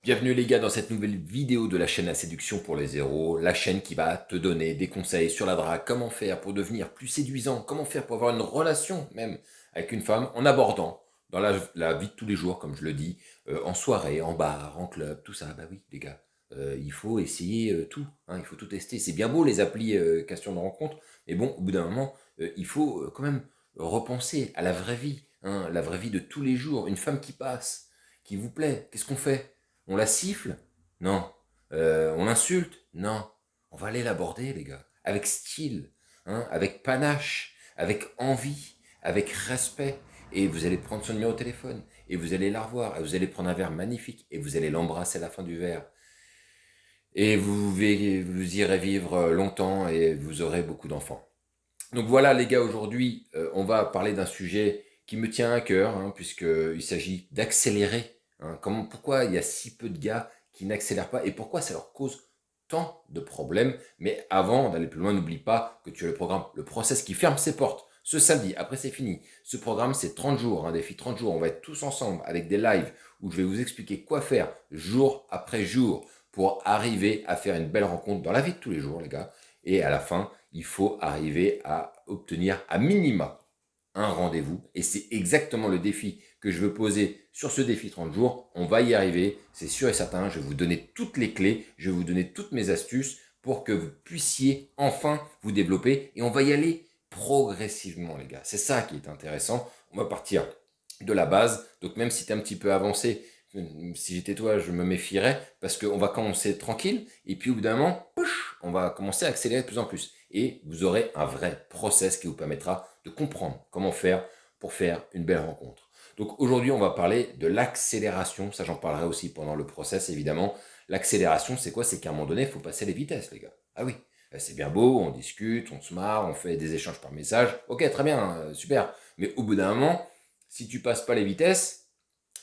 Bienvenue les gars dans cette nouvelle vidéo de la chaîne La Séduction pour les zéros, la chaîne qui va te donner des conseils sur la drague, comment faire pour devenir plus séduisant, comment faire pour avoir une relation même avec une femme en abordant dans la vie de tous les jours, comme je le dis, en soirée, en bar, en club, tout ça. Bah oui les gars, il faut essayer tout, hein, il faut tout tester. C'est bien beau les applis questions de rencontre, mais bon, au bout d'un moment, il faut quand même repenser à la vraie vie, hein, la vraie vie de tous les jours. Une femme qui passe, qui vous plaît, qu'est-ce qu'on fait? On la siffle? Non. On l'insulte? Non. On va aller l'aborder, les gars. Avec style, hein, avec panache, avec envie, avec respect. Et vous allez prendre son numéro de téléphone. Et vous allez la revoir. Et vous allez prendre un verre magnifique. Et vous allez l'embrasser à la fin du verre. Et vous irez vivre longtemps et vous aurez beaucoup d'enfants. Donc voilà, les gars, aujourd'hui, on va parler d'un sujet qui me tient à cœur, hein, puisqu'il s'agit d'accélérer. Hein. Pourquoi il y a si peu de gars qui n'accélèrent pas et pourquoi ça leur cause tant de problèmes. Mais avant d'aller plus loin, n'oublie pas que tu as le programme, le process qui ferme ses portes ce samedi. Après, c'est fini. Ce programme, c'est 30 jours, un défi 30 jours. On va être tous ensemble avec des lives où je vais vous expliquer quoi faire jour après jour pour arriver à faire une belle rencontre dans la vie de tous les jours, les gars. Et à la fin, il faut arriver à obtenir à minima un rendez-vous. Et c'est exactement le défi que je veux poser sur ce défi 30 jours. On va y arriver, c'est sûr et certain. Je vais vous donner toutes les clés, je vais vous donner toutes mes astuces pour que vous puissiez enfin vous développer. Et on va y aller progressivement, les gars. C'est ça qui est intéressant. On va partir de la base. Donc même si tu es un petit peu avancé, si j'étais toi, je me méfierais parce qu'on va commencer tranquille et puis au bout d'un moment, on va commencer à accélérer de plus en plus. Et vous aurez un vrai process qui vous permettra de comprendre comment faire pour faire une belle rencontre. Donc aujourd'hui, on va parler de l'accélération. Ça, j'en parlerai aussi pendant le process, évidemment. L'accélération, c'est quoi? C'est qu'à un moment donné, il faut passer les vitesses, les gars. Ah oui, c'est bien beau, on discute, on se marre, on fait des échanges par message. Ok, très bien, super. Mais au bout d'un moment, si tu passes pas les vitesses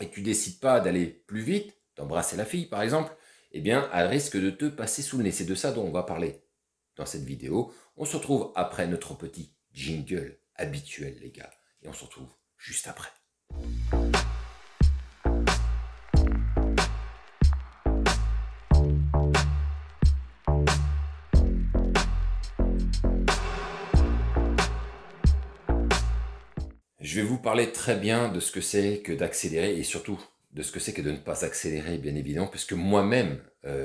et que tu décides pas d'aller plus vite, d'embrasser la fille par exemple, eh bien, elle risque de te passer sous le nez. C'est de ça dont on va parler dans cette vidéo. On se retrouve après notre petit jingle habituel, les gars. Et on se retrouve juste après. Je vais vous parler très bien de ce que c'est que d'accélérer et surtout de ce que c'est que de ne pas accélérer, bien évidemment, puisque moi-même,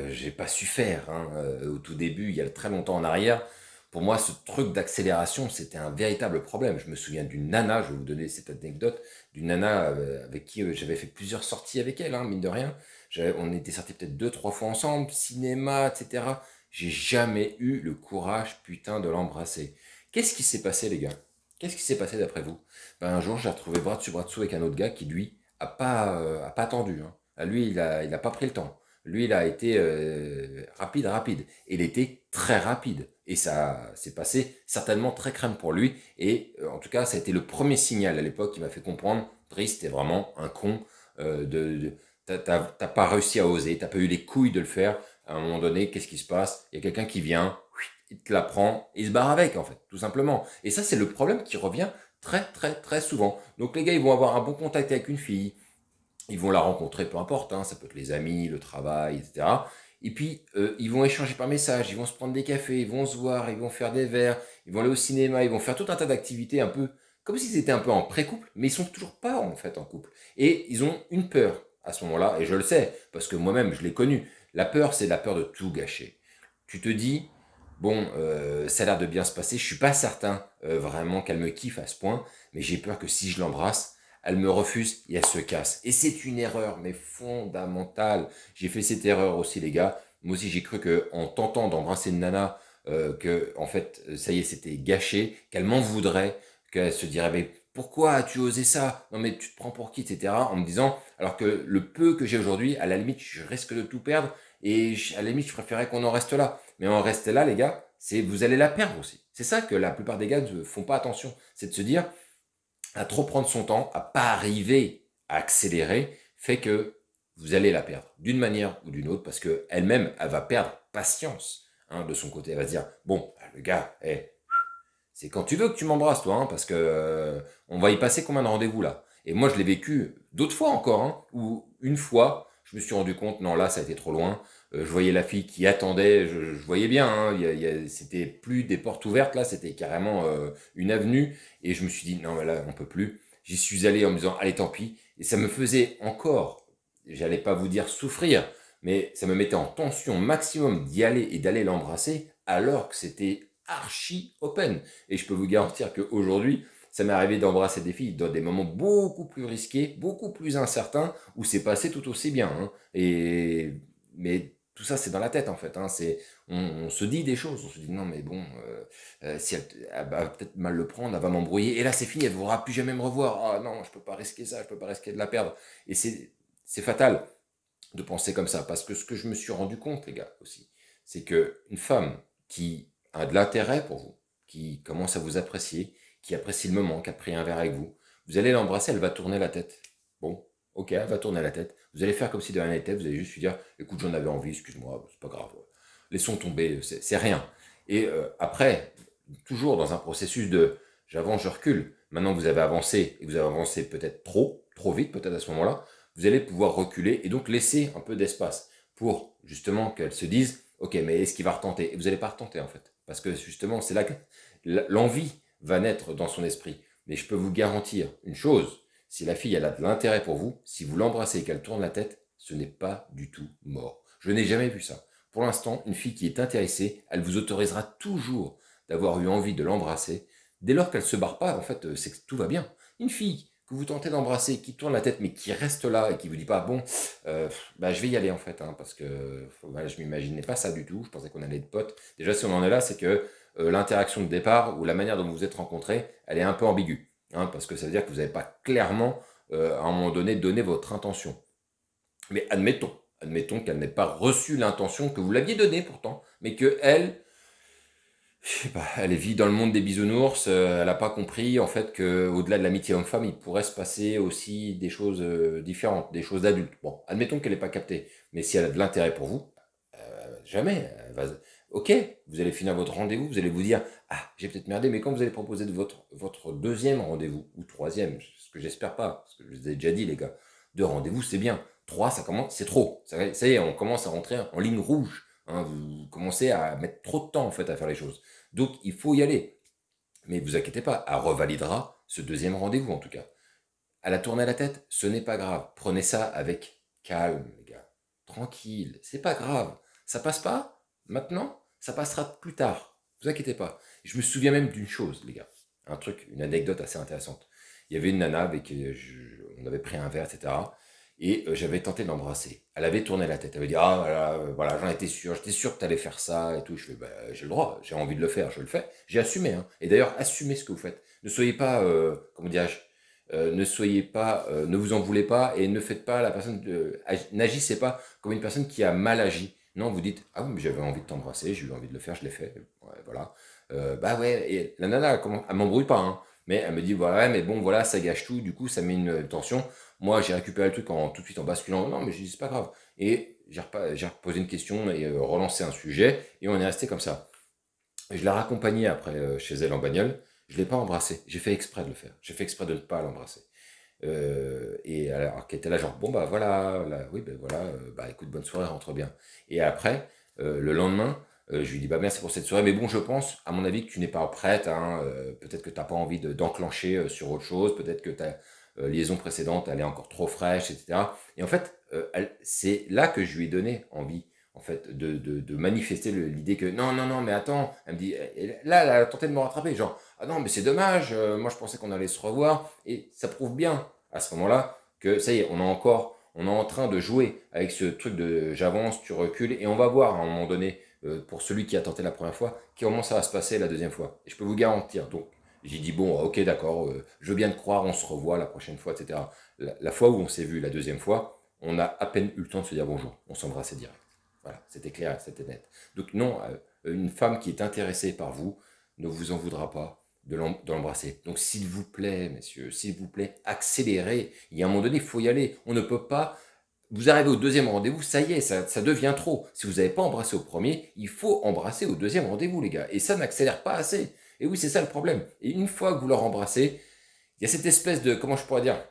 j'ai pas su faire, hein, au tout début, il y a très longtemps en arrière. Pour moi, ce truc d'accélération, c'était un véritable problème. Je me souviens d'une nana, je vais vous donner cette anecdote, d'une nana avec qui j'avais fait plusieurs sorties avec elle, hein, mine de rien. On était sortis peut-être 2, 3 fois ensemble, cinéma, etc. J'ai jamais eu le courage, putain, de l'embrasser. Qu'est-ce qui s'est passé, les gars? Qu'est-ce qui s'est passé d'après vous? Ben, un jour, j'ai retrouvé bras dessus avec un autre gars qui, lui, a pas attendu. Hein. Ah, lui, il a pas pris le temps. Lui, il a été rapide, rapide. Et il était très rapide. Et ça s'est passé certainement très crème pour lui. Et en tout cas, ça a été le premier signal à l'époque qui m'a fait comprendre, Driss, t'es vraiment un con. T'as pas réussi à oser, t'as pas eu les couilles de le faire. À un moment donné, qu'est-ce qui se passe? Il y a quelqu'un qui vient, il te la prend, il se barre avec, en fait, tout simplement. Et ça, c'est le problème qui revient très très très souvent. Donc les gars, ils vont avoir un bon contact avec une fille, ils vont la rencontrer, peu importe, hein, ça peut être les amis, le travail, etc. Et puis, ils vont échanger par message, ils vont se prendre des cafés, ils vont se voir, ils vont faire des verres, ils vont aller au cinéma, ils vont faire tout un tas d'activités un peu comme s'ils étaient un peu en pré-couple, mais ils sont toujours pas en fait en couple. Et ils ont une peur à ce moment-là, et je le sais, parce que moi-même, je l'ai connu. La peur, c'est la peur de tout gâcher. Tu te dis, bon, ça a l'air de bien se passer, je suis pas certain vraiment qu'elle me kiffe à ce point, mais j'ai peur que si je l'embrasse, elle me refuse et elle se casse. Et c'est une erreur, mais fondamentale. J'ai fait cette erreur aussi, les gars. Moi aussi, j'ai cru que en tentant d'embrasser une nana, que en fait, ça y est, c'était gâché, qu'elle m'en voudrait, qu'elle se dirait, mais pourquoi as-tu osé ça? Non, mais tu te prends pour qui, etc. En me disant, alors que le peu que j'ai aujourd'hui, à la limite, je risque de tout perdre. Et à la limite, je préférais qu'on en reste là. Mais en rester là, les gars, c'est vous allez la perdre aussi. C'est ça que la plupart des gars ne font pas attention. C'est de se dire, à trop prendre son temps, à pas arriver à accélérer, fait que vous allez la perdre d'une manière ou d'une autre parce que elle-même, elle va perdre patience, hein, de son côté. Elle va se dire, bon, bah, le gars, c'est quand tu veux que tu m'embrasses, toi, hein, parce que on va y passer combien de rendez-vous là? Et moi, je l'ai vécu d'autres fois encore, hein, où une fois, Je me suis rendu compte, non, là, ça a été trop loin. Je voyais la fille qui attendait, je voyais bien, hein, c'était plus des portes ouvertes, là, c'était carrément une avenue. Et je me suis dit, non, mais là, on peut plus. J'y suis allé en me disant, allez, tant pis. Et ça me faisait encore, j'allais pas vous dire souffrir, mais ça me mettait en tension maximum d'y aller et d'aller l'embrasser, alors que c'était archi open. Et je peux vous garantir qu'aujourd'hui, ça m'est arrivé d'embrasser des filles dans des moments beaucoup plus risqués, beaucoup plus incertains, où c'est passé tout aussi bien. Hein. Mais tout ça, c'est dans la tête, en fait. Hein. On se dit des choses. On se dit, non, mais bon, si elle va peut-être mal le prendre, elle va m'embrouiller. Et là, c'est fini, elle ne voudra plus jamais me revoir. Ah non, je ne peux pas risquer ça, je ne peux pas risquer de la perdre. Et c'est fatal de penser comme ça. Parce que ce que je me suis rendu compte, les gars, aussi, c'est qu'une femme qui a de l'intérêt pour vous, qui commence à vous apprécier, qui apprécie le moment, qui a pris un verre avec vous, vous allez l'embrasser, elle va tourner la tête. Bon, ok, elle va tourner la tête. Vous allez faire comme si de rien n'était, vous allez juste lui dire, écoute, j'en avais envie, excuse-moi, c'est pas grave. Laissons tomber, c'est rien. Et après, toujours dans un processus de j'avance, je recule. Maintenant que vous avez avancé, et vous avez avancé peut-être trop vite, peut-être à ce moment-là, vous allez pouvoir reculer et donc laisser un peu d'espace pour justement qu'elle se dise, ok, mais est-ce qu'il va retenter? Et vous n'allez pas retenter en fait, parce que justement, c'est là que l'envie va naître dans son esprit. Mais je peux vous garantir une chose, si la fille elle a de l'intérêt pour vous, si vous l'embrassez et qu'elle tourne la tête, ce n'est pas du tout mort. Je n'ai jamais vu ça. Pour l'instant, une fille qui est intéressée, elle vous autorisera toujours d'avoir eu envie de l'embrasser. Dès lors qu'elle ne se barre pas, en fait, c'est que tout va bien. Une fille que vous tentez d'embrasser, qui tourne la tête, mais qui reste là et qui vous dit pas, bon, je vais y aller en fait, hein, parce que je m'imaginais pas ça du tout, je pensais qu'on allait être potes. Déjà, si on en est là, c'est que l'interaction de départ ou la manière dont vous vous êtes rencontrés, elle est un peu ambiguë, hein, parce que ça veut dire que vous n'avez pas clairement, à un moment donné, donné votre intention. Mais admettons qu'elle n'ait pas reçu l'intention que vous l'aviez donnée pourtant, mais que elle, je sais pas, elle vit dans le monde des bisounours, elle n'a pas compris en fait que au-delà de l'amitié homme-femme, il pourrait se passer aussi des choses différentes, des choses d'adultes. Bon, admettons qu'elle n'ait pas capté, mais si elle a de l'intérêt pour vous, jamais. Ok, vous allez finir votre rendez-vous, vous allez vous dire, ah, j'ai peut-être merdé, mais quand vous allez proposer de votre deuxième rendez-vous, ou troisième, ce que j'espère pas, parce que je vous ai déjà dit les gars, deux rendez-vous c'est bien, trois ça commence, c'est trop. Ça y est, on commence à rentrer en ligne rouge. Hein, vous commencez à mettre trop de temps en fait à faire les choses. Donc il faut y aller. Mais vous inquiétez pas, elle revalidera ce deuxième rendez-vous en tout cas. Elle a tourné la tête, ce n'est pas grave. Prenez ça avec calme, les gars. Tranquille, c'est pas grave. Ça passe pas maintenant, ça passera plus tard. Vous inquiétez pas. Je me souviens même d'une chose, les gars. Un truc, une anecdote assez intéressante. Il y avait une nana avec qui on avait pris un verre, etc. Et j'avais tenté de l'embrasser. Elle avait tourné la tête. Elle avait dit, ah voilà, voilà, j'en étais sûr, j'étais sûr que tu allais faire ça et tout. Je fais, bah, j'ai le droit, j'ai envie de le faire, je le fais. J'ai assumé. Hein. Et d'ailleurs, assumez ce que vous faites. Ne soyez pas, comment dirais-je, ne soyez pas, ne vous en voulez pas et ne faites pas la personne, n'agissez pas comme une personne qui a mal agi. Non, vous dites, ah oui, mais j'avais envie de t'embrasser, j'ai eu envie de le faire, je l'ai fait. Ouais, voilà. Bah ouais, et la nana, elle m'embrouille pas, hein, mais elle me dit, ouais, mais bon, voilà, ça gâche tout, du coup, ça met une tension. Moi, j'ai récupéré le truc tout de suite en basculant. Non, mais je dis, c'est pas grave. Et j'ai reposé une question et relancé un sujet, et on est resté comme ça. Je l'ai raccompagnée après chez elle en bagnole. Je ne l'ai pas embrassée. J'ai fait exprès de le faire. J'ai fait exprès de ne pas l'embrasser. Et alors qu'elle était là, genre, bon, bah voilà, là, oui, ben voilà, bah écoute, bonne soirée, rentre bien. Et après, le lendemain, je lui dis, bah merci pour cette soirée, mais bon, je pense, à mon avis, que tu n'es pas prête, hein, peut-être que tu n'as pas envie d'enclencher sur autre chose, peut-être que ta liaison précédente, elle est encore trop fraîche, etc. Et en fait, c'est là que je lui ai donné envie en fait, de manifester l'idée que non, non, non, mais attends, elle me dit, là, elle a tenté de me rattraper, genre, ah non, mais c'est dommage, moi je pensais qu'on allait se revoir, et ça prouve bien, à ce moment-là, que ça y est, on est en train de jouer avec ce truc de j'avance, tu recules, et on va voir à un moment donné, pour celui qui a tenté la première fois, comment ça va se passer la deuxième fois. Et je peux vous garantir, donc, j'ai dit, bon, ok, d'accord, je veux bien te croire, on se revoit la prochaine fois, etc. La fois où on s'est vu la deuxième fois, on a à peine eu le temps de se dire bonjour, on s'embrassait direct. Voilà, c'était clair, c'était net. Donc non, une femme qui est intéressée par vous ne vous en voudra pas de l'embrasser. Donc s'il vous plaît, messieurs, s'il vous plaît, accélérez. Il y a un moment donné, il faut y aller. On ne peut pas... Vous arrivez au deuxième rendez-vous, ça y est, ça devient trop. Si vous n'avez pas embrassé au premier, il faut embrasser au deuxième rendez-vous, les gars. Et ça n'accélère pas assez. Et oui, c'est ça le problème. Et une fois que vous leur embrassez, il y a cette espèce de, comment je pourrais dire,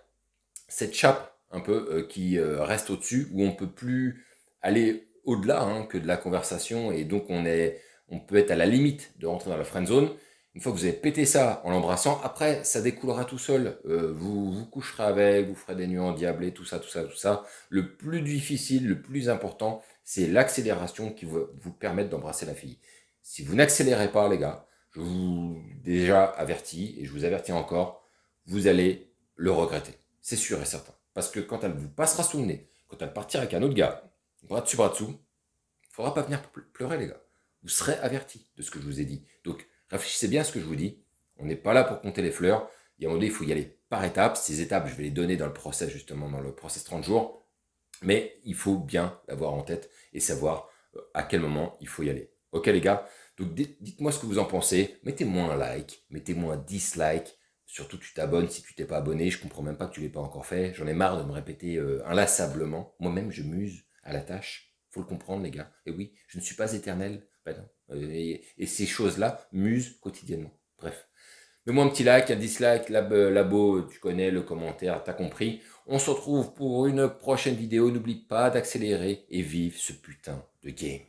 cette chape un peu qui reste au-dessus, où on peut plus aller au-delà hein, que de la conversation, et donc on peut être à la limite de rentrer dans la friend zone. Une fois que vous avez pété ça en l'embrassant, après, ça découlera tout seul. Vous vous coucherez avec, vous ferez des nuits endiablées, tout ça, tout ça, tout ça. Le plus difficile, le plus important, c'est l'accélération qui va vous permettre d'embrasser la fille. Si vous n'accélérez pas, les gars, je vous ai déjà averti, et je vous avertis encore, vous allez le regretter. C'est sûr et certain. Parce que quand elle vous passera sous le nez, quand elle partira avec un autre gars, bras dessus, bras dessous, il ne faudra pas venir pleurer, les gars. Vous serez avertis de ce que je vous ai dit. Donc, réfléchissez bien à ce que je vous dis. On n'est pas là pour compter les fleurs. Il y a un moment donné, il faut y aller par étapes. Ces étapes, je vais les donner dans le process, justement, dans le process 30 jours. Mais il faut bien l'avoir en tête et savoir à quel moment il faut y aller. Ok, les gars? Donc, dites-moi ce que vous en pensez. Mettez-moi un like, mettez-moi un dislike. Surtout, tu t'abonnes si tu t'es pas abonné. Je comprends même pas que tu l'aies pas encore fait. J'en ai marre de me répéter inlassablement. Moi-même, je muse à la tâche. Faut le comprendre, les gars. Et oui, je ne suis pas éternel. Ben non. Et ces choses-là musent quotidiennement. Bref. Mets-moi un petit like, un dislike, labo, tu connais le commentaire, t'as compris. On se retrouve pour une prochaine vidéo. N'oublie pas d'accélérer et vive ce putain de game.